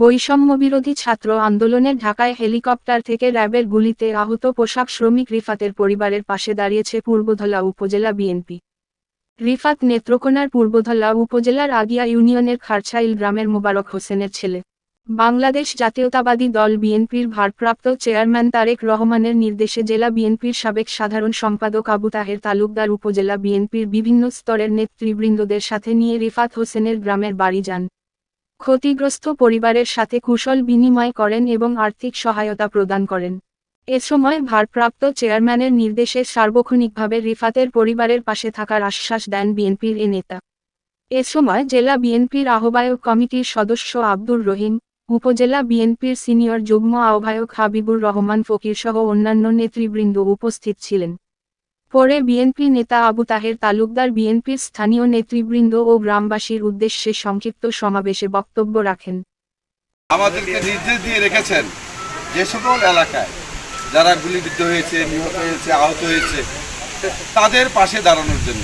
বৈষম্যবিরোধী ছাত্র আন্দোলনে ঢাকায় হেলিকপ্টার থেকে র্যাবের গুলিতে আহত পোশাক শ্রমিক রিফাতের পরিবারের পাশে দাঁড়িয়েছে পূর্বধলা উপজেলা বিএনপি। রিফাত নেত্রকোনার পূর্বধলা উপজেলার আগিয়া ইউনিয়নের খারছাইল গ্রামের মোবারক হোসেনের ছেলে। বাংলাদেশ জাতীয়তাবাদী দল বিএনপির ভারপ্রাপ্ত চেয়ারম্যান তারেক রহমানের নির্দেশে জেলা বিএনপির সাবেক সাধারণ সম্পাদক আবু তাহের তালুকদার উপজেলা বিএনপির বিভিন্ন স্তরের নেতৃবৃন্দদের সাথে নিয়ে রিফাত হোসেনের গ্রামের বাড়ি যান। ক্ষতিগ্রস্ত পরিবারের সাথে কুশল বিনিময় করেন এবং আর্থিক সহায়তা প্রদান করেন। এ সময় ভারপ্রাপ্ত চেয়ারম্যানের নির্দেশে সার্বক্ষণিকভাবে রিফাতের পরিবারের পাশে থাকার আশ্বাস দেন বিএনপির এ নেতা। এ সময় জেলা বিএনপির আহ্বায়ক কমিটির সদস্য আব্দুর রহিম, উপজেলা বিএনপির সিনিয়র যুগ্ম আহ্বায়ক হাবিবুর রহমান ফকিরসহ অন্যান্য নেতৃবৃন্দ উপস্থিত ছিলেন। পরে বিএনপি নেতা আবু তাহের তালুকদার বিএনপির স্থানীয় নেতৃবৃন্দ ও গ্রামবাসীর উদ্দেশ্যে সংক্ষিপ্ত সমাবেশে বক্তব্য রাখেন। আমাদেরকে নির্দেশ দিয়ে রেখেছেন যে সকল এলাকায় যারা গুলিবিদ্ধ হয়েছে, নিহত হয়েছে, আহত হয়েছে তাদের পাশে দাঁড়ানোর জন্য।